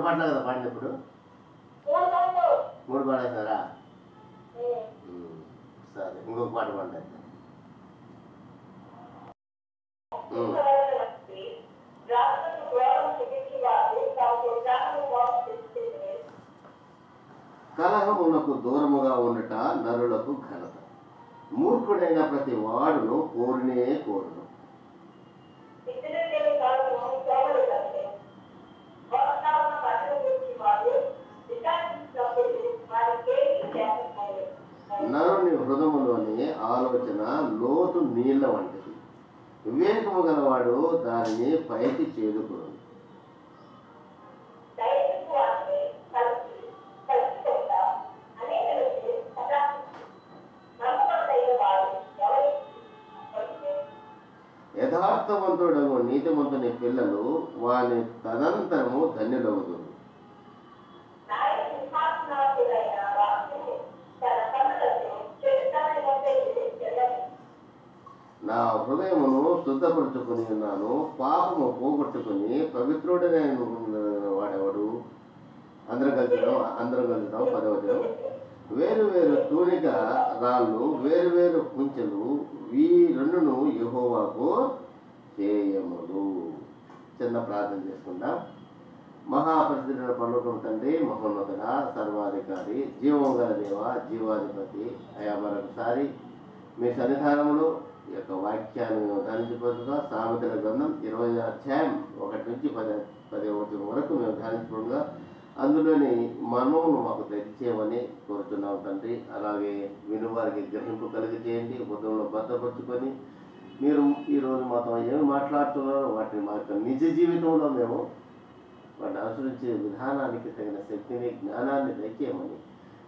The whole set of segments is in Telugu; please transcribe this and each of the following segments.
పాటలు కదా పాడినప్పుడు 3 పాడేస్తారా? సరే, ఇంకొక పాట పాడేద్దాం. కలహమునకు దూరముగా ఉండట నరులకు ఘనత, మూర్ఖుడైన ప్రతి వాడును కోరినే కోరును. నరుని హృదయములోని ఆలోచన లోతు నీళ్ల వంటిది, వివేకము గలవాడు దానిని పైకి చేదుకును. యథార్థవంతుడగు నీతిమంతుని పిల్లలు వాని తదనంతరము ధన్యులవుదురు. నా హృదయమును శుద్ధపరుచుకుని ఉన్నాను, పాపము పోగొట్టుకుని పవిత్రుడైన వాడెవడు? అందరం కలిసినాం 10వ. వేరు వేరు తూనిక రాళ్ళు, వేరు వేరు కుంచెలు, ఈ రెండును యెహోవాకు చేయములు. చిన్న ప్రార్థన చేసుకుంటాం. మహాపరిశుద్ధుడైన పరలోకపు తండ్రి, మహోన్నతుడ, సర్వాధికారి, జీవము గల దేవ, జీవాధిపతి అయా, మరొకసారి మీ సన్నిధానంలో ఈ యొక్క వాక్యాన్ని మేము ధ్యానించబోతుగా సామెతల గ్రంథం 20వ అధ్యాయం 1 నుంచి 10వ వరకు మేము ధ్యానించబోగా అందులోని మర్మమును మాకు తెచ్చేయమని కోరుతున్నాం తండ్రి. అలాగే వినువారికి గ్రహింపు కలిగి చేయండి, బుద్ధంలో భద్రపరుచుకొని మీరు ఈరోజు మాతో ఏమి మాట్లాడుతున్నారో వాటిని మా యొక్క నిజ జీవితంలో మేము వాటిని అనుసరించే విధానానికి తగిన శక్తిని, జ్ఞానాన్ని దయచేయమని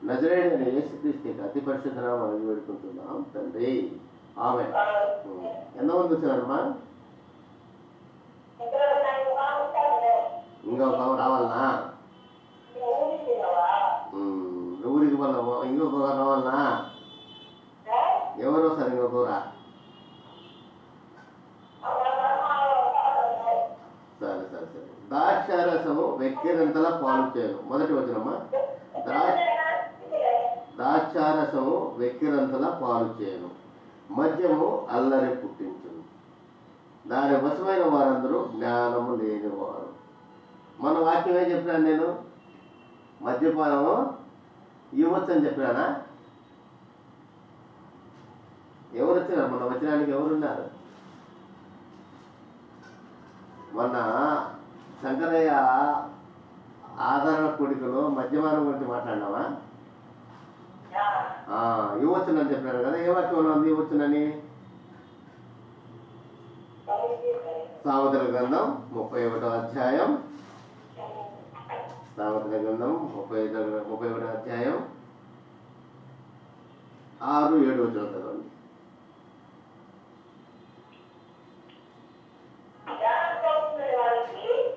నజరేయుడైన యేసుక్రీస్తు అతి పరిశుద్ధ నామమున వేడుకుంటున్నాం తండ్రి. ఆమేన్. ఎంతమంది వచ్చారమ్మా? ఇంకొక రావాలనా? ఊరికి వల్ల ఇంకొక రావాలనా? ఎవరో సరే ఇంకొకరా? సరే సరే సరే. ద్రాక్షారసము వెక్కిరంతలా పాలు చేయను. మొదటి వచనమ్మా. ద్రాక్షారసము వెక్కిరంతలా పాలు చేయను, మద్యము అల్లరి పుట్టించును, దాని వశమైన వారందరూ జ్ఞానము లేనివారు. మన వాక్యం ఏం చెప్పినాను నేను? మద్యపానము ఇవ్వచ్చు అని చెప్పినానా? ఎవరు వచ్చినారు? మన వచనానికి ఎవరున్నారు? మొన్న శంకరయ్య ఆదరణ కూడికలో మద్యపానం గురించి మాట్లాడినావా? ఇవ్వచ్చునని చెప్పినారు కదా. ఏ వాక్యంలో ఉంది ఇవ్వచ్చునని? సామెతల గ్రంథం 31వ అధ్యాయం, సామెతల గ్రంథం 31వ అధ్యాయం 6, 7 వచనం చదవండి.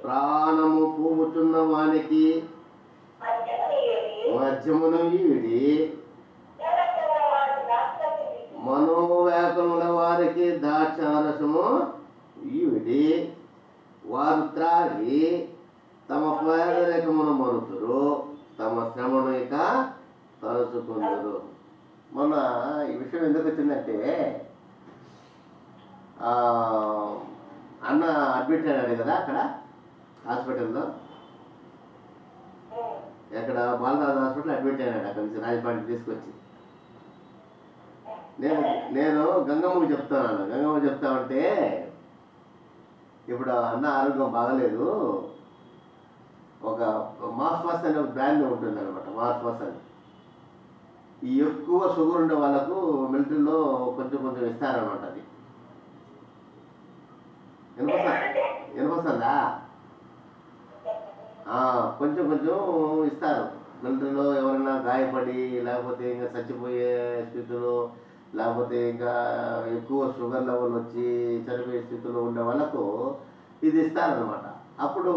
ప్రాణము పోగొట్టున్న వానికి మద్యమును ఈడి, మనోవేకముల వారికి ద్రాక్షారసము ఈవిడి, వారు త్రాగి తమ పేదరికమును మరుతురు, తమ శ్రమను ఇక తలుచుకుందరు. మొన్న ఈ విషయం ఎందుకు వచ్చిందంటే, అన్న అడ్మిట్ అయ్యాడు కదా అక్కడ హాస్పిటల్లో. ఎక్కడ? బాలరాజు హాస్పిటల్ అడ్మిట్ అయినాడు. అక్కడి నుంచి రాజపాటి తీసుకొచ్చి నేను గంగమ్మకి చెప్తాను. గంగమ్మ చెప్తామంటే, ఇప్పుడు అన్న ఆరోగ్యం బాగలేదు, ఒక మాస్పాస్ అనే ఒక బ్రాండ్ ఉంటుంది అనమాట. మాస్పాస్ అని ఈ ఎక్కువ షుగర్ ఉండే వాళ్ళకు మిలిటరీలో కొంచెం కొంచెం ఇస్తారనమాట. అది వినపస్తుందా? కొంచెం కొంచెం ఇస్తారు మిలిటరీలో. ఎవరైనా గాయపడి లేకపోతే ఇంకా చచ్చిపోయే స్థితిలో, లేకపోతే ఇంకా ఎక్కువ షుగర్ లెవెల్ వచ్చి చనిపోయే స్థితిలో ఉండే వాళ్ళకు ఇది ఇస్తారనమాట. అప్పుడు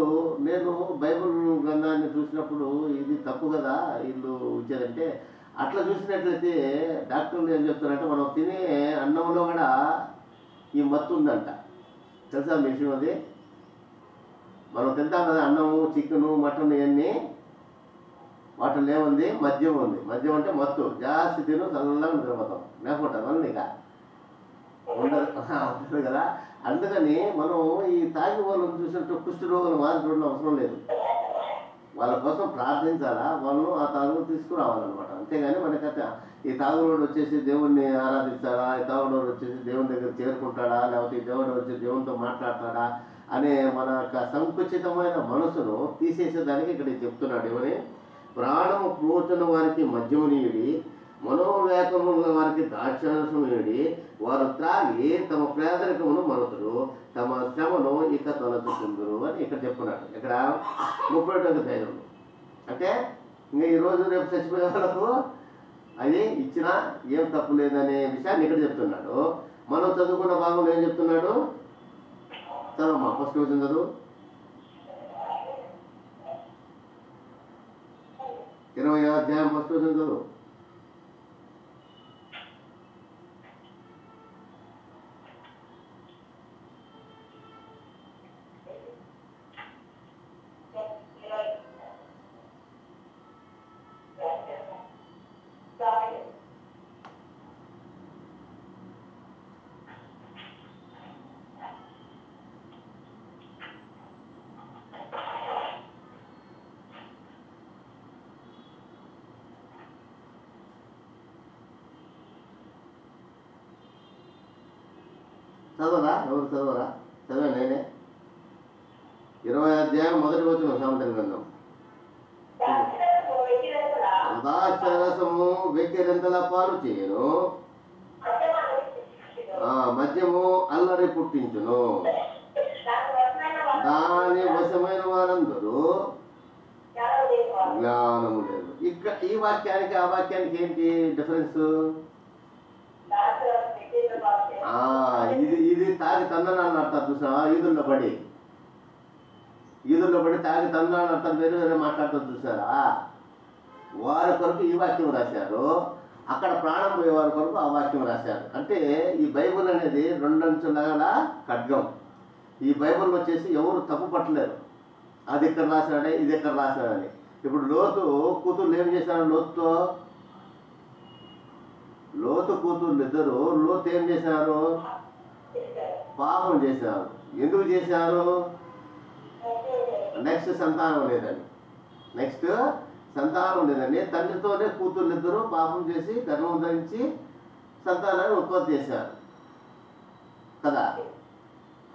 నేను బైబిల్ గ్రంథాన్ని చూసినప్పుడు ఇది తప్పు కదా వీళ్ళు ఇచ్చారంటే, అట్లా చూసినట్లయితే డాక్టర్లు ఏం చెప్తారంటే, మనం తినే అన్నంలో కూడా ఈ మత్తు ఉందంట. తెలుసా విషయం? అది మనం తింటాం కదా అన్నము, చికెను, మటన్ ఇవన్నీ, వాటిలో ఏముంది? మద్యం ఉంది. మద్యం అంటే మత్తు. జాస్తి తిను, చల్లగా నిద్రపోతాం. లేకపోతే వల్ల ఇక ఉండదు కదా. అందుకని మనం ఈ తాగి వాళ్ళని చూసినట్టు కుష్టి రోగులు మారి చూడడం అవసరం లేదు. వాళ్ళ కోసం ప్రార్థించాలా, వాళ్ళను ఆ తాగుడు తీసుకురావాలన్నమాట. అంతేగాని మనకైతే ఈ తాగుడు వచ్చేసి దేవుణ్ణి ఆరాధించాలా, ఈ తాగుడు వచ్చేసి దేవుని దగ్గర చేరుకుంటాడా, లేకపోతే ఈ దేవుడు వచ్చి దేవునితో మాట్లాడతాడా అనే మన యొక్క సంకుచితమైన మనసును తీసేసేదానికి ఇక్కడ చెప్తున్నాడు. ఏమని? ప్రాణము ప్రోచన వారికి మద్యమునీయుడి, మనోవ్యాకుల వారికి ద్రాక్షారసమునీయుడి, వారు త్రాగి తమ పేదరికమును మరుతురు, తమ శ్రమను ఇక తొలచుకుందురు అని ఇక్కడ చెప్తున్నాడు. ఇక్కడ 31వ అధ్యాయంలో. అంటే ఇంకా ఈరోజు రేపు చచ్చిపోయే వాళ్ళకు అది ఇచ్చినా ఏం తప్పు లేదనే విషయాన్ని ఇక్కడ చెప్తున్నాడు. మనం చదువుకున్న భాగంలో ఏం చెప్తున్నాడు? చదవమ్మా, ఫస్ట్ క్వశ్చన్ చదువు. 20వ అధ్యాయం ఫస్ట్ క్వశ్చన్ చదువు. చదవరా? ఎవరు చదవరా? చదివా నేనే. 20వ అధ్యాయం 1వ వచనం సామెతల గ్రంథం. ద్రాక్షరసము వెక్కిరింతల పాలు చేయను, మద్యము అల్లరి పుట్టించును, దాని వశమైన వారందరూ జ్ఞానము లేదు. ఇక్కడ ఈ వాక్యానికి ఆ వాక్యానికి ఏంటి డిఫరెన్స్? ఇది తాగి తందనాన్ని అర్థాలు చూసినావా? ఈదుల్లో పడి తాగి తందనాన్ని అర్థాలు వేరే వేరే మాట్లాడుతూ చూసారా? వారి కొరకు ఈ వాక్యం రాశారు, అక్కడ ప్రాణం పోయే వారి కొరకు ఆ వాక్యం రాశారు. అంటే ఈ బైబుల్ అనేది 2 అంచుల ఖడ్గం. ఈ బైబుల్ వచ్చేసి ఎవరు తప్పు పట్టలేరు. అది ఇక్కడ రాశాడే, ఇది ఎక్కడ రాశాడని. ఇప్పుడు లోతు కూతుర్లు ఏం చేశారు? లోతు కూతుర్లు ఇద్దరు లోతు ఏం చేశారు? పాపం చేశారు. ఎందుకు చేశారు? నెక్స్ట్ సంతానం లేదని తండ్రితోనే కూతుర్లు ఇద్దరు పాపం చేసి గర్భం ధరించి సంతానాన్ని ఉత్పత్తి చేశారు కదా.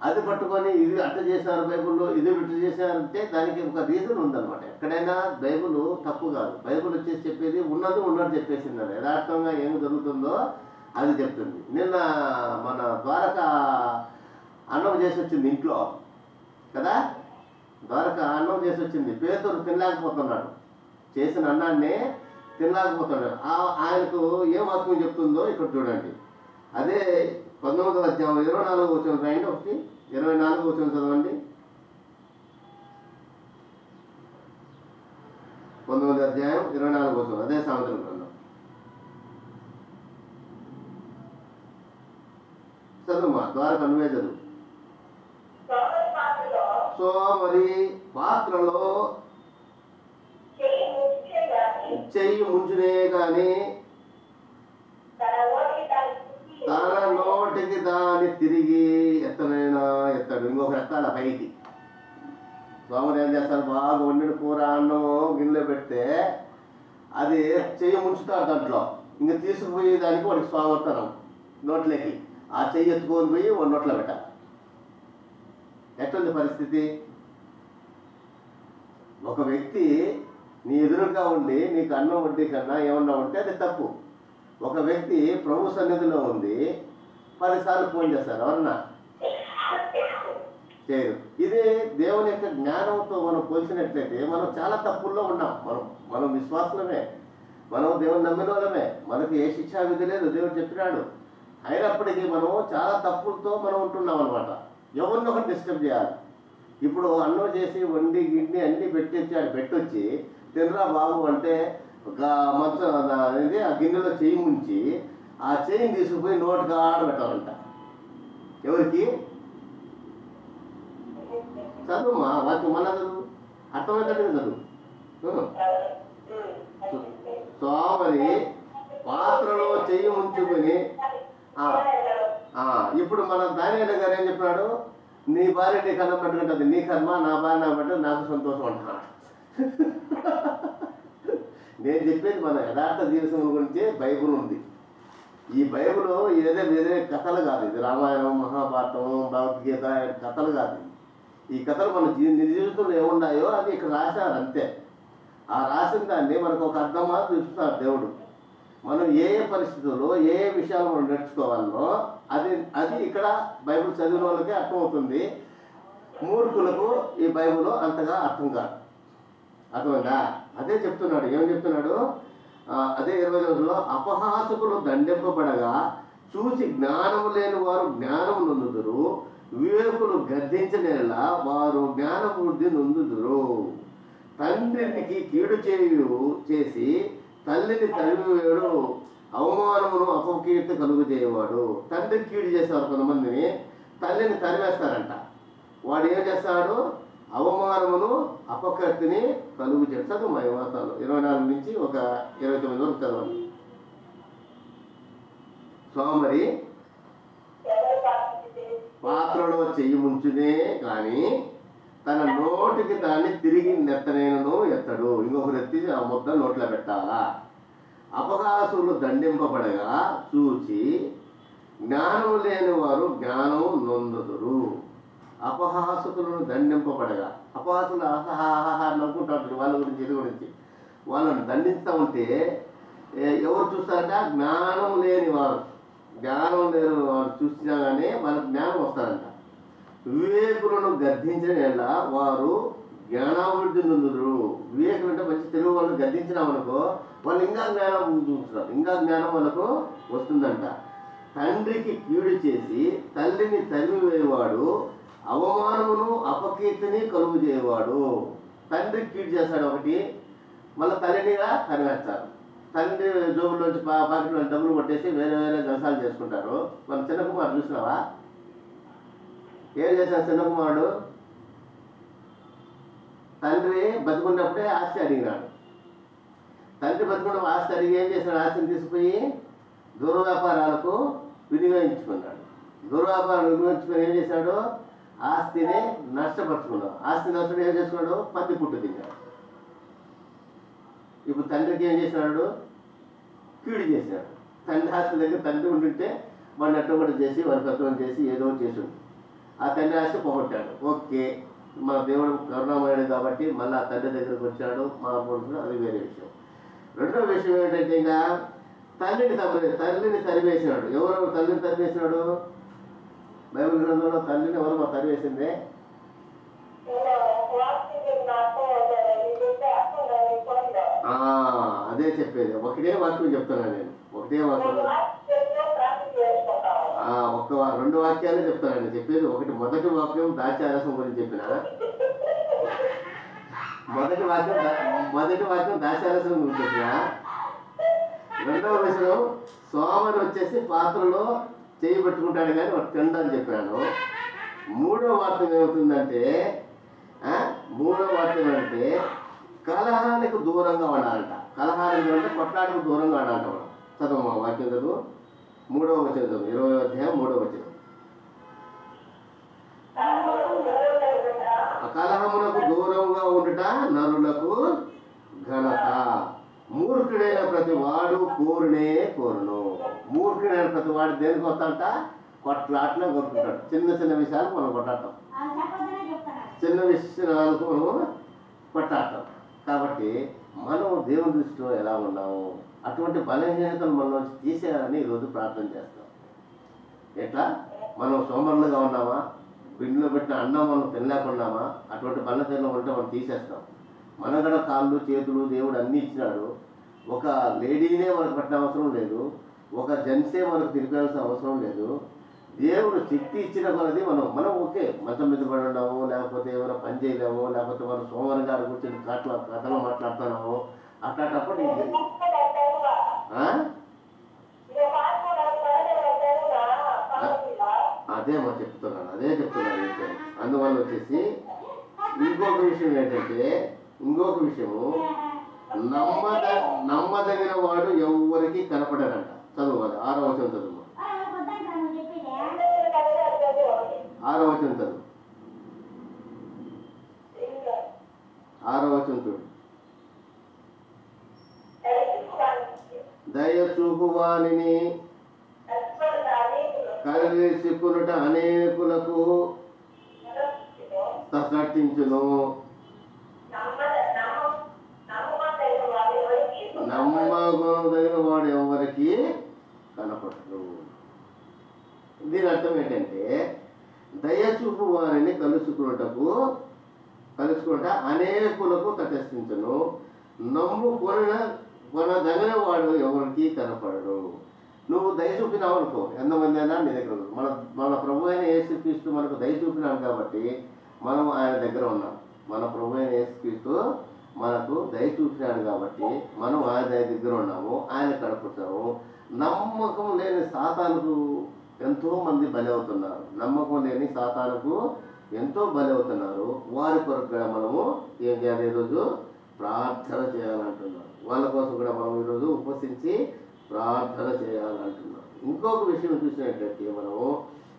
అది పట్టుకొని ఇది అట్ట చేశారు బైబుల్లో, ఇది ఇట్లా చేశారంటే దానికి ఒక రీజన్ ఉందన్నమాట. ఎక్కడైనా బైబుల్ తప్పు కాదు. బైబుల్ వచ్చేసి చెప్పేది ఉన్నట్టు చెప్పేసింది. యథార్థంగా ఏమి జరుగుతుందో అది చెప్తుంది. నిన్న మన ద్వారక అన్నం చేసి వచ్చింది ఇంట్లో కదా. ద్వారక అన్నం చేసి వచ్చింది. పేతురు తినలేకపోతున్నాడు. చేసిన అన్నాన్ని తినలేకపోతున్నాడు. ఆయనకు ఏం వాక్యం చెప్తుందో ఇక్కడ చూడండి. అదే 19వ అధ్యాయం 24వ వచనం రాయండి. 24వ వచనం చదవండి. 19వ అధ్యాయం 24వ వచనం. అదే సామెతల గ్రంథం. చదువుమా, ద్వారక నువ్వే చదువు. సో మరి పాత్రలో చెయ్యి ముంచునే కానీ తన నోటికి దాన్ని తిరిగి ఎత్తాడు. ఇంకొక ఎత్తాడు పైకి. స్వాములు ఏం చేస్తారు? బాగా వండిన కూర అన్నము గిన్నెలో పెడితే అది చెయ్యి ముంచుతాడు దాంట్లో. ఇంక తీసుకుపోయి దానికి వాడికి స్వాగతం నోట్లోకి ఆ చెయ్యి ఎత్తుకొని పోయి వాడి నోట్లో పెట్టాలి. ఎట్లుంది పరిస్థితి? ఒక వ్యక్తి నీ ఎదురుగా ఉండి నీకు అన్నం వడ్డీ కన్నా ఏమన్నా ఉంటే అది తప్పు. ఒక వ్యక్తి ప్రభు సన్నిధిలో ఉంది, 10 సార్లు ఫోన్ చేస్తారు, ఎవరన్నా చేయరు. ఇది దేవుని యొక్క జ్ఞానంతో మనం పోల్చినట్లయితే మనం చాలా తప్పుల్లో ఉన్నాం. మనం విశ్వాసులమే, మనం దేవుని నమ్మిన వాళ్ళమే. మనకు ఏ శిక్షా విధి లేదు, దేవుడు చెప్పినాడు. అయినప్పటికీ మనం చాలా తప్పులతో మనం ఉంటున్నాం అనమాట. ఎవరినొకటి డిస్టర్బ్ చేయాలి. ఇప్పుడు అన్నం చేసి వండి గిడ్ని అన్నీ పెట్టొచ్చి తినరా బాబు అంటే ఒక మంచం అనేది ఆ గిన్నెలో చెయ్యి ముంచి ఆ చెయ్యిని తీసుకుపోయి నోటికి ఆడబెట్టాలంట. ఎవరికి? చదువు మా వాక్యం మళ్ళా చదువు, అర్థమవుతాడు చదువు. సోమరి పాత్రలో చెయ్యి ఉంచుకొని ఇప్పుడు మన దానియేలు గారు ఏం చెప్పినాడు, నీ భార్య నీ కన్నం పెట్టుకుంటుంది, నీ కర్మ, నా భార్య నా బట్టి నాకు సంతోషం అంటున్నాడు. నేను చెప్పేది మన యథార్థ జీవితం గురించే బైబుల్ ఉంది. ఈ బైబుల్ ఏదో వేరే కథలు కాదు, ఇది రామాయణం, మహాభారతం, భగవద్గీత కథలు కాదు. ఈ కథలు మన నిజ జీవితంలో ఏమున్నాయో అది ఇక్కడ రాశారు అంతే. ఆ రాసిన దాన్ని మనకు ఒక అర్థమా చూస్తున్నారు దేవుడు. మనం ఏ ఏ పరిస్థితుల్లో ఏ ఏ విషయాలు మనం నేర్చుకోవాలో అది ఇక్కడ బైబిల్ చదివిన వాళ్ళకే అర్థమవుతుంది. మూర్ఖులకు ఈ బైబిల్ అంతగా అర్థం కాదు. అర్థమైందా? అదే చెప్తున్నాడు. ఏం చెప్తున్నాడు? అదే 20 రోజుల్లో అపహాసకులు దండింపబడగా చూసి జ్ఞానము లేని వారు జ్ఞానం నొందుదురు, వివేకులు గద్దించలేలా వారు జ్ఞానవృద్ధి నొందుదురు. తండ్రికి కీడు చేసి తల్లిని తరిమివేడు, అవమానమును అపకీర్తి కలుగు చేయవాడు. తండ్రికి కీడు చేస్తారు కొంతమందిని, తల్లిని తరివేస్తారంట. వాడు ఏం చేస్తాడు? అవమానమును అపకీర్తిని కలుగు చేస్తాడు. మా వార్తలు 24 నుంచి ఒక 29 వరకు చదవండి. సోమరి పాత్రలో చెయ్యి ముంచునే కానీ తన నోటికి దాన్ని తిరిగి నెత్తనేను ఎత్తడు. ఇంకొకరు ఎత్తి ఆ ముద్ద నోట్లో పెట్టాలా. అపహాసులు దండింపబడగా చూచి జ్ఞానం లేని వారు జ్ఞానం నొందుదురు. అపహాసకులను దండింపబడగా, అపహాసులు ఆహాహాహా నవ్వుకుంటారు వాళ్ళ గురించి ఇది గురించి. వాళ్ళని దండిస్తూ ఉంటే ఎవరు చూస్తారంట? జ్ఞానం లేని వారు. జ్ఞానం లేని వారు చూసినా కానీ వాళ్ళకి జ్ఞానం వస్తారంట. వివేకులను గద్దించిన వారు జ్ఞానాభివృద్ధి నొందుదురు. వివేకులు అంటే మంచి తెలుగు వాళ్ళని గద్దించినామనుకో వాళ్ళు ఇంకా జ్ఞానం చూస్తున్నారు, ఇంకా జ్ఞానం వాళ్ళకు వస్తుందంట. తండ్రికి కీడు చేసి తల్లిని తరిమివేవాడు, అవమానమును అపకీర్తిని కలుగు చేయవాడు. తండ్రికి కీడు చేస్తాడు ఒకటి, మళ్ళీ తల్లినిగా తరివేస్తారు. తండ్రి జోబుల్లోంచి పాకెట్లో డబ్బులు కొట్టేసి వేరే వేరే జలసాలు చేసుకుంటారు. మన చిన్న కుమారుడు చూసినావా? ఏం చేశాడు చిన్న కుమారుడు? తండ్రి బతుకున్నప్పుడే ఆస్తి అడిగినాడు. తండ్రి బతుకున్నప్పుడు ఆస్తి అడిగి ఏం చేశాడు? ఆస్తిని తీసుకుపోయి దుర్వ్యాపారాలకు వినియోగించుకున్నాడు. దుర్వ్యాపారం వినియోగించుకొని ఏం చేశాడు? ఆస్తిని నష్టపరుచుకున్నాడు. ఆస్తి నష్టం ఏం చేసుకున్నాడు? పత్తి పుట్టు తిన్నాడు. ఇప్పుడు తండ్రికి ఏం చేసినాడు? కీడు చేసినాడు. తండ్రి ఆస్తి దగ్గర తండ్రి ఉంటుంటే వాడిని అట్టొకటి చేసి వాడి పెద్దవాడిని చేసి ఏదో చేసి ఆ తండ్రి ఆస్తి పోగొట్టాడు. ఓకే, మన దేవుడు కరుణామయుడు కాబట్టి మళ్ళీ ఆ తండ్రి దగ్గరకు వచ్చాడు, మా పురుషుడు, అది వేరే విషయం. రెండో విషయం ఏంటంటే ఇంకా తల్లిని తరివేసినాడు. ఎవరు తల్లిని తరివేసినాడు? బైబిల్ గ్రంథంలో తల్లిని ఎవరు మా తరివేసిందే? అదే చెప్పేది. ఒకటే వాక్యం చెప్తున్నాను నేను, ఒకటే వాక్యం. రెండు వాక్యాలే చెప్తానండి చెప్పేది. ఒకటి మొదటి వాక్యం దాచారసం గురించి చెప్పిన, మొదటి వాక్యం దాచారసం గురించి చెప్పిన. రెండవ విషయం సోమరి వచ్చేసి పాత్రలో చేయి పెట్టుకుంటాడు కానీ వాడు తినడని చెప్పాను. మూడో వాక్యం ఏమవుతుందంటే కలహానికి దూరంగా ఉండాలంట. కలహానికి అంటే కొట్లాటకు దూరంగా ఉండాలంట. మనం చదువు మా వాక్యం చదువు, 3వ వచనం చదువు, 20వ అధ్యాయం 3వ వచనం. కలహమునకు దూరంగా ఉండుట నరులకు ఘనత. మూర్ఖుడైన ప్రతి వాడు కోరునే కోరును. మూర్ఖుడైన ప్రతి వాడు దేనికి వస్తాడంట? కొట్లాటలో కొట్టుకుంటాడు. చిన్న చిన్న విషయాలు మనం కొట్టాడతాం, చిన్న విషయాలకు మనం కొట్టాడతాం. కాబట్టి మనం దేవుని దృష్టిలో ఎలా ఉన్నాము? అటువంటి బలహీనతలు మనలోంచి తీసేయాలని ఈరోజు ప్రార్థన చేస్తాం. ఎట్లా? మనం సోమరులుగా ఉన్నామా? బిడ్డలో పెట్టిన అన్నం మనం తినలేకున్నామా? అటువంటి బలహీనతలు ఉంటే మనం తీసేస్తాం. మనగడ కాళ్ళు చేతులు దేవుడు అన్నీ ఇచ్చినాడు. ఒక లేడీనే మనకు పెట్టిన అవసరం లేదు, ఒక జెంట్సే మనకు తిరిపాల్సిన అవసరం లేదు. దేవుడు శక్తి ఇచ్చిన కొలది మనం ఓకే మంచం మీద పడి ఉన్నాము, లేకపోతే ఏమైనా పని చేయలేము, లేకపోతే మనం సోమవారం గారు కూర్చొని కథలు మాట్లాడుతున్నాము. అట్లాంటప్పుడు అదే చెప్తున్నాను విషయం. అందువల్ల వచ్చేసి ఇంకొక విషయం ఏంటంటే, ఇంకొక విషయము, నమ్మదగిన వాడు ఎవరికి కనపడాడంట. చదువు, అది 6వ వచనం చదువు. 6వ వచనం చదువు. 6వ వచనం చూడు. దయ చూపువానిని కలిసికొనుట అనేకులకు నటించును. నమ్మదగిన వాడు ఎవరికి కనపడరు. దీని అర్థం ఏంటంటే, దయ చూపు వారిని కలుసుకున్నట అనేకులకు తటస్థించును. కొనదగిన వాడు ఎవరికి కనపడడు. నువ్వు దయ చూపినావు అనుకో, ఎంతమంది అయినా నీ దగ్గర మన ప్రభు అయిన యేసుక్రీస్తు మనకు దయ చూపినాడు కాబట్టి మనం ఆయన దగ్గర ఉన్నాం. మన ప్రభు అయిన యేసుక్రీస్తు మనకు దయ చూపినాడు కాబట్టి మనం ఆయన దగ్గర ఉన్నాము, ఆయన కడుపుతాము. నమ్మకం లేని సాతానుకు ఎంతోమంది బలి అవుతున్నారు. నమ్మకం లేని సాతానుకు ఎంతో బలి అవుతున్నారు. వారి కొరకు కూడా మనము ఏం చేయాలి? ఈరోజు ప్రార్థన చేయాలంటున్నారు. వాళ్ళ కోసం కూడా మనం ఈరోజు ఉపవసించి ప్రార్థన చేయాలంటున్నాం. ఇంకొక విషయం చూసినట్లయితే మనము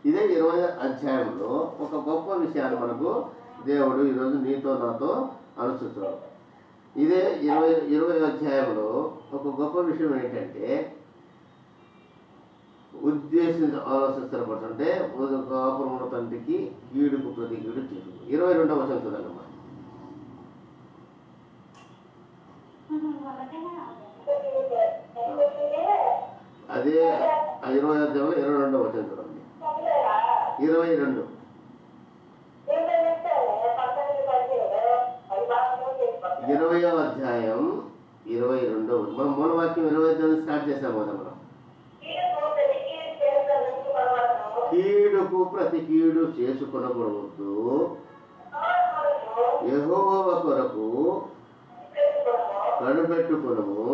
ఇదే 20వ అధ్యాయంలో ఒక గొప్ప విషయాన్ని మనకు దేవుడు ఈరోజు నీతో నాతో అనుసరిస్తాడు. ఇదే 20వ అధ్యాయంలో ఒక గొప్ప విషయం ఏంటంటే, ఆలోచిస్తారంటే కాపురమున తండ్రికి కీడుకు ప్రతి కీడు చేసు. 22వ వచనం చూడాలమ్మా. అదే 20వ అధ్యాయంలో 22వ వచనం చూడండి. 22 20వ అధ్యాయం 22వ మనం మూలవాక్యం 25 స్టార్ట్ చేసాము కదా మనం. కీడుకు ప్రతి కీడు చేసుకొనకూడదు, యెహోవా కొరకు కనిపెట్టుకొనుము,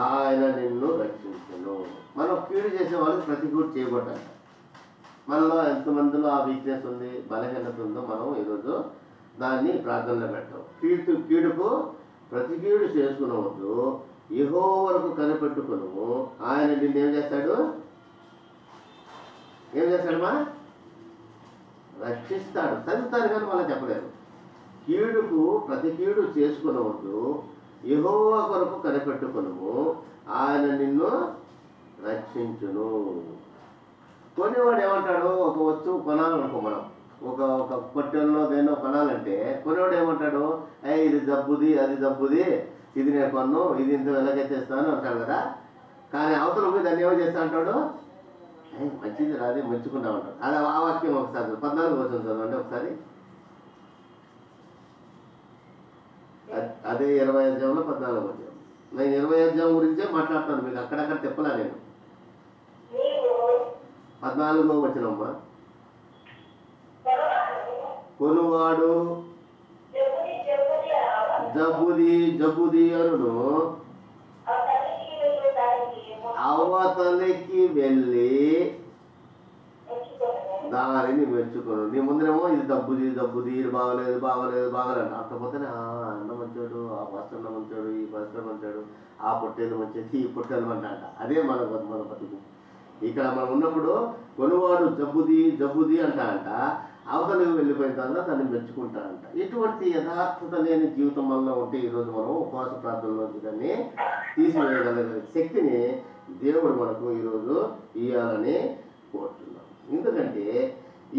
ఆయన నిన్ను రక్షించును. మనం కీడు చేసే వాళ్ళకి ప్రతి కీడు చేయబడ్డాలి. మనలో ఎంతమందిలో ఆ వీక్నెస్ ఉంది, బలహీనత ఉందో మనం ఈరోజు దాన్ని ప్రార్థనలో పెట్టాం. కీడుకు ప్రతి కీడు చేసుకునవద్దు, యెహోవా వరకు కనిపెట్టుకొనుము, ఆయన నిన్ను ఏం చేస్తాడు? మా రక్షిస్తాడు. చదువుతారు కానీ మళ్ళీ చెప్పలేదు. కీడుకు ప్రతి కీడు చేసుకునవద్దు, యెహోవా కొరకు కనిపెట్టుకొనుము, ఆయన నిన్ను రక్షించును. కొనేవాడు ఏమంటాడు? ఒక వస్తువు కొనాలనుకో, మనం ఒక పొట్టెల్లో దేన్నో కొనాలంటే కొనేవాడు ఏమంటాడు? ఇది జబ్బుది, అది జబ్బుది, ఇది నేను కొన్ను, ఇది ఇంత వెలకెత్తేస్తాను అంటాడు కదా. కానీ అవతల పోయి దాన్ని ఏమో చేస్తా అంటాడు? మంచిది రాదే, మెచ్చుకుంటామంటాడు. అది ఆ వాక్యం ఒకసారి 14వ వచనం చదవండి ఒకసారి. అదే 20వ అధ్యాయంలో 14వ వచనం. నేను 20వ అధ్యాయం గురించే మాట్లాడతాను, మీకు అక్కడక్కడ చెప్పలా నేను. 14వ వచనం అమ్మా. కొనువాడు జబుది అను అవతలికి వెళ్ళి దానిని మెచ్చుకోను. నీ ముందరేమో ఇది దబ్బుది, ఇది బాగలేదు అంటపోతేనే అన్న మంచాడు, ఆ పాస్టర్ మంచాడు, ఈ పాస్టర్ మంచాడు, ఆ పొట్టేలు మంచేది, ఈ పొట్టేలు మంట. అదే మన బతుకు. ఇక్కడ మనం ఉన్నప్పుడు కొనువాడు జబ్బుది అంటాడంట, అవతలకు వెళ్ళిపోయిన తర్వాత దాన్ని మెచ్చుకుంటాడంట. ఇటువంటి యథార్థత లేని జీవితం వల్ల ఉంటే ఈరోజు మనం ఉపవాస ప్రార్థనలోంచి దాన్ని తీసివేయగలిగే శక్తిని దేవుడు మనకు ఈరోజు ఇవ్వాలని కోరుతున్నాం. ఎందుకంటే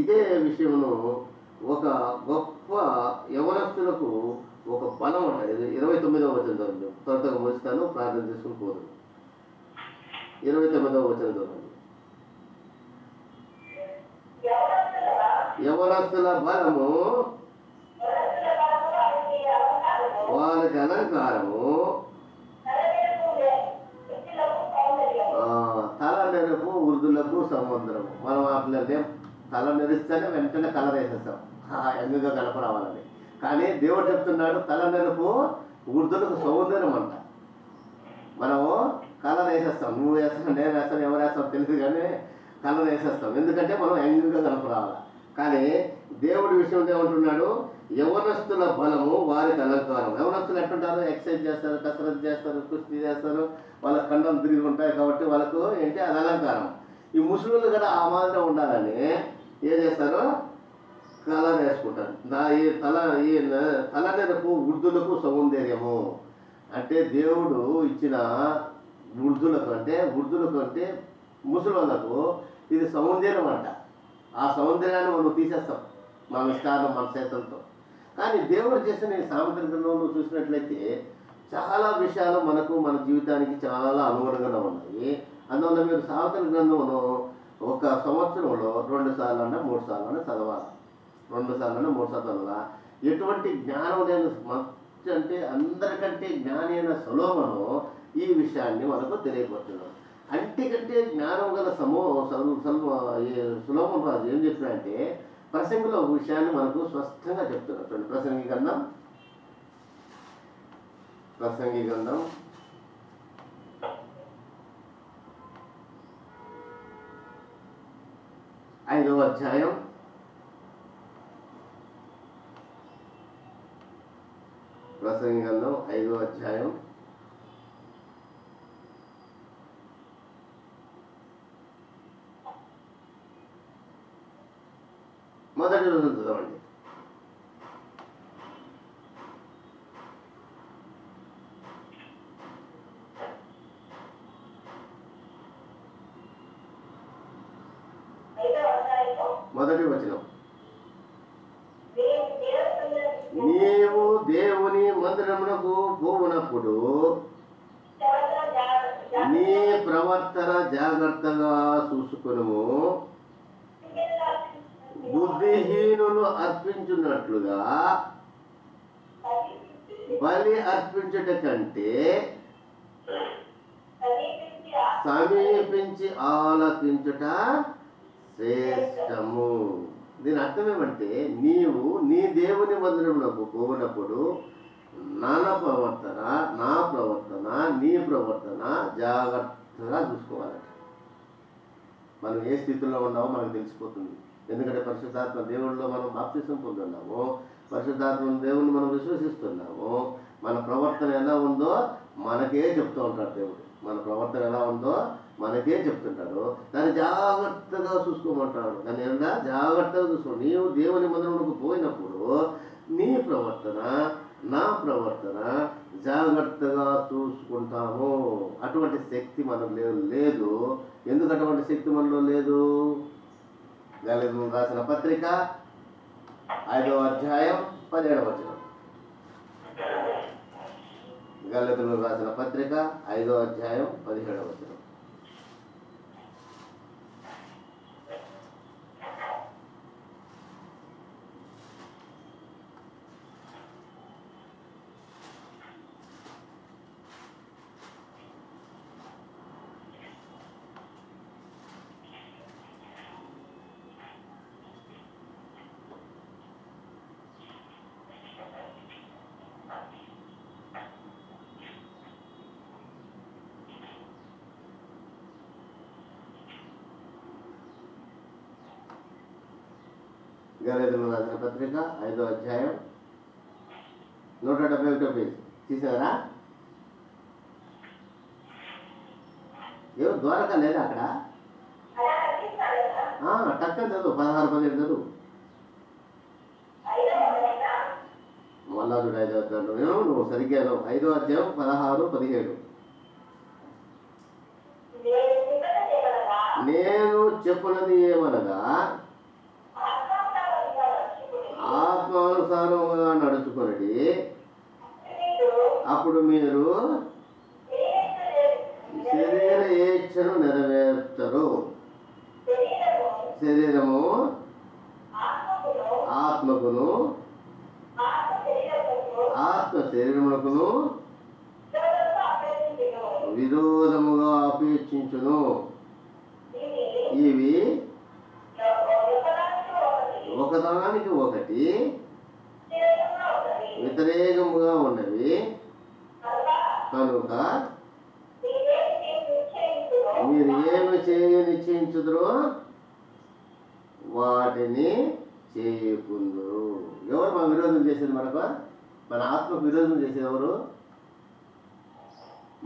ఇదే విషయమును ఒక గొప్ప యవనస్తులకు ఒక బలం ఉంటుంది. 29వ వచనం చదువు, త్వరగా ముగిస్తాను, ప్రార్థన చేసుకుని పోదు. 29వ వచనం చదవండి. యవనస్తుల బలము వారికి అలంకారము, తల నెరుపు వృద్ధులకు సముద్రము. మనం అట్లనే తల నెరిస్తేనే వెంటనే కలర్ వేసేస్తాం, ఎందుగా కనపరావాలని. కానీ దేవుడు చెప్తున్నాడు, తల నెరుపు వృద్ధులకు సౌందర్యం అంట. మనము కలర్ వేసేస్తాం, నువ్వు వేస్తావు, నేను వేస్తాను, ఎవరు వేస్తావు తెలుసు, కానీ కలర్ వేసేస్తాం. ఎందుకంటే మనం యంగ్గా కనపరావాలి. కానీ దేవుడి విషయంలో ఏమంటున్నాడు? యవనస్తుల బలము వారికి అలంకారం. యవనస్తులు ఎట్టుంటారు? ఎక్సర్సైజ్ చేస్తారు, కసరత్తు చేస్తారు, కుస్తీ చేస్తారు, వాళ్ళ కండలు తిరిగి ఉంటాయి కాబట్టి వాళ్ళకు ఏంటి అది అలంకారం. ఈ ముసలోళ్ళు కూడా ఆ మాదిరి ఉండాలని ఏం చేస్తారు? కలర్ వేసుకుంటారు. ఈ తలనెరుపు వృద్ధులకు సౌందర్యము అంటే దేవుడు ఇచ్చిన వృద్ధులకు అంటే ముసలోళ్ళకు ఇది సౌందర్యం అంట. ఆ సౌందర్యాన్ని మనం తీసేస్తాం మన ఇష్టాన్ని మన చేతులతో. కానీ దేవుడు చేసిన ఈ సామెతల గ్రంథంలో చూసినట్లయితే చాలా విషయాలు మనకు మన జీవితానికి చాలా అనుగుణంగా ఉన్నాయి. అందువల్ల మీరు సామెతల గ్రంథంలో ఒక సంవత్సరంలో 2 సార్లు 3 సార్లు చదవాలి. 2 సార్లు 3 సార్లు చదవాలా. ఎటువంటి జ్ఞానం లేని అంటే అందరికంటే జ్ఞాని అయిన సొలొమోను ఈ విషయాన్ని మనకు తెలియపడుతున్నాడు. అంటికంటే జ్ఞానం గల సొలొమోను రాజు ఏం చెప్పాడంటే ప్రసంగిలో ఒక విషయాన్ని మనకు స్పష్టంగా చెప్తున్నాడు. చూడండి, ప్రసంగి గ్రంథం 5వ అధ్యాయం 5వ అధ్యాయం మొదటి రోజు చదవండి. మొదటి వచనం, నీవు దేవుని మందిరమునకు పోవునప్పుడు నీ ప్రవర్తన జాగ్రత్తగా చూసుకొనుము. బుద్ధిహీనులు అర్పించున్నట్లుగా బలి అర్పించుట కంటే సమీపించి ఆలకించుట శ్రేష్టము. దీని అర్థం ఏమంటే నీవు నీ దేవుని మందిరమునకు పోయినప్పుడు నా ప్రవర్తన నీ ప్రవర్తన జాగ్రత్తగా చూసుకోవాలట. మనం ఏ స్థితిలో ఉన్నామో మనకు తెలిసిపోతుంది. ఎందుకంటే పరిశుద్ధాత్మ దేవుడిలో మనం బాప్తిసం పొందున్నాము, పరిశుద్ధాత్మ దేవుని మనం విశ్వసిస్తున్నాము. మన ప్రవర్తన ఎలా ఉందో మనకే చెప్తూ ఉంటాడు దేవుడు. మన ప్రవర్తన ఎలా ఉందో మనకే చెప్తుంటాడు. దాన్ని జాగ్రత్తగా చూసుకోమంటాడు. దాన్ని ఎలా జాగ్రత్తగా చూసుకో. నీవు దేవుని మందిరమునకు పోయినప్పుడు నీ ప్రవర్తన నా ప్రవర్తన జాగ్రత్తగా చూసుకుంటాము. అటువంటి శక్తి మనకు లేదు. ఎందుకు అటువంటి శక్తి మనలో లేదు? గలతీయులకు రాసిన పత్రిక 5వ అధ్యాయం 17వ వచనం. గలతీయులకు రాసిన పత్రిక 5వ అధ్యాయం 17వ వచనం. గలతీయులకు రాసిన పత్రిక 5వ అధ్యాయం 171 పేజ్ తీసారా? ఎవరు ద్వారకా లేదా అక్కడ? టక్కని చదువు, 16-17 చదువు. మళ్ళా చూడు 5వ అధ్యాయంలో నువ్వు సరిగ్గా 5వ అధ్యాయం 16-17. నేను చెప్పున్నది ఏమనగా ఆత్మానుసారముగా నడుచుకొనడి, అప్పుడు మీరు శరీర ఏచ్ఛను నెరవేర్చరు. శరీరము ఆత్మకును, ఆత్మ శరీరమునకును విరోధముగా అపేక్షించును. ఇవి ఒకదానికి ఒకటి వ్యతిరేకముగా ఉన్నవి కనుక మీరు ఏమి చేయ నిశ్చయించుదురో వాటిని చేయకుందురు. ఎవరు మా విరోధం చేసేది? మన ఆత్మకు విరోధం చేసేది ఎవరు?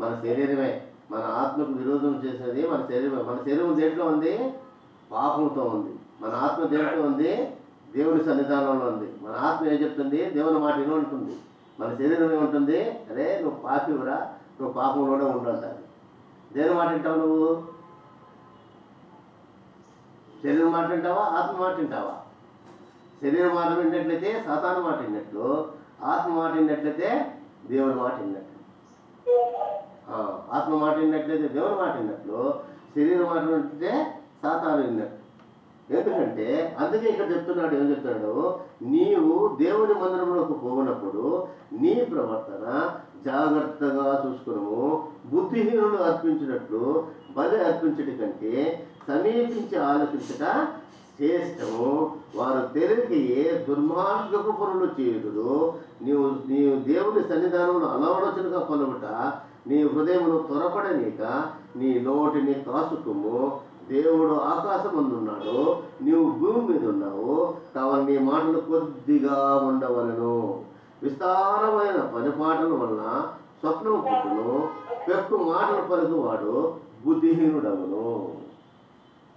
మన శరీరమే. మన ఆత్మకు విరోధం చేసేది మన శరీరమే. మన శరీరం దేంట్లో ఉంది? పాపంతో ఉంది. మన ఆత్మ దేంట్లో ఉంది? దేవుని సన్నిధానంలో ఉంది. మన ఆత్మ ఏం చెప్తుంది? దేవుని మాట విను ఉంటుంది. మన శరీరం ఏముంటుంది? అరే నువ్వు పాపివురా, నువ్వు పాపంలోనే ఉండాలి. దేని మాట వింటావు నువ్వు? శరీరం మాట వింటావా? ఆత్మ మాట వింటావా? శరీరం మాట విన్నట్లయితే సాతాను మాట విన్నట్లు, ఆత్మ మాట విన్నట్లయితే దేవుని మాట విన్నట్లు. ఆత్మ మాట విన్నట్లయితే దేవుని మాట విన్నట్లు, శరీరం మాట విన్నట్లయితే సాతాను విన్నట్లు. ఎందుకంటే అందుకే ఇక్కడ చెప్తున్నాడు, ఏం చెప్తున్నాడు? నీవు దేవుని మందిరంలోకి పోయినప్పుడు నీ ప్రవర్తన జాగ్రత్తగా చూసుకున్నాము. బుద్ధిహీనులు అర్పించినట్లు బలి అర్పించట కంటే సమీపించి ఆలోచించట శ్రేష్టము. వారు తెలివికి దుర్మార్గపు పనులు చేయుదురు. నీవు దేవుని సన్నిధానంలో అనాలోచనగా పలుకుట నీ హృదయమును త్వరపడనీక నీ నోటిని కాసుకుము. దేవుడు ఆకాశమందున్నాడు, నీవు భూమి మీద ఉన్నావు. కావాలి నీ మాటలు కొద్దిగా ఉండవలను. విస్తారమైన పనిపాటల వలన స్వప్నం పుట్టును, పెక్కు మాటలు పలుకువాడు బుద్ధిహీనుడవును.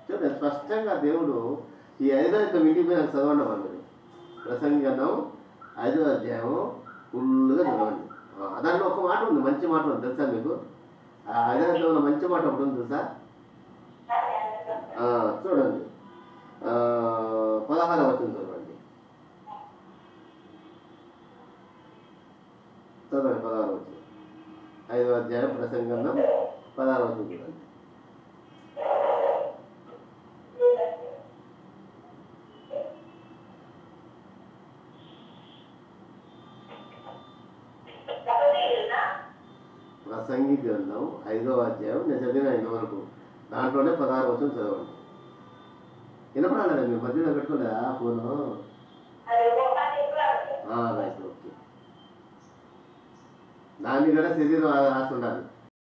చూడండి, స్పష్టంగా దేవుడు ఈ 5వ ఇంటికి మీద చదవండి. మీరు ప్రసంగి గ్రంథం 5వ అధ్యాయం ఫుల్గా చదవండి. దాంట్లో ఒక మాట ఉంది, మంచి మాట ఉంది తెలుసా మీకు? ఆ 5వ అధ్యాయంలో మంచి మాట ఒకటి ఉంది తెలుసా? చూడండి, 16వ వచనం చదవండి. 16వ వచనం, 5వ అధ్యాయం ప్రసంగి గ్రంథం 16వ వచనం చూడండి. ప్రసంగి గ్రంథం 5వ అధ్యాయం నేను చదివిన 5 వరకు, దాంట్లోనే 16వ వచనం చదవండి. వినపడాలి, మీరు మధ్యలో పెట్టుకోలేదా ఫోను? Right, okay. దాన్ని కూడా శరీరం రాసి ఉండాలి.